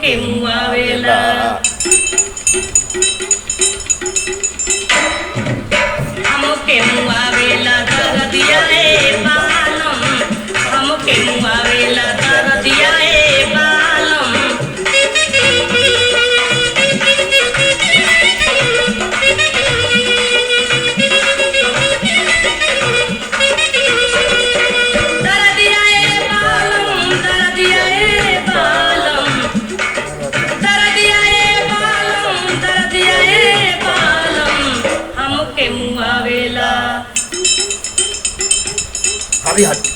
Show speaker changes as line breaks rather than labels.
हमके मुआवेला हमके मुआवेला दर्दिया ए बालम हमके मुआवेला दर्दिया ए बालम दर्दिया ए बालम दर्दिया ए बालम दर्दिया ए बालम दर्दिया ए बालम हमके मुआवेला
हरी हट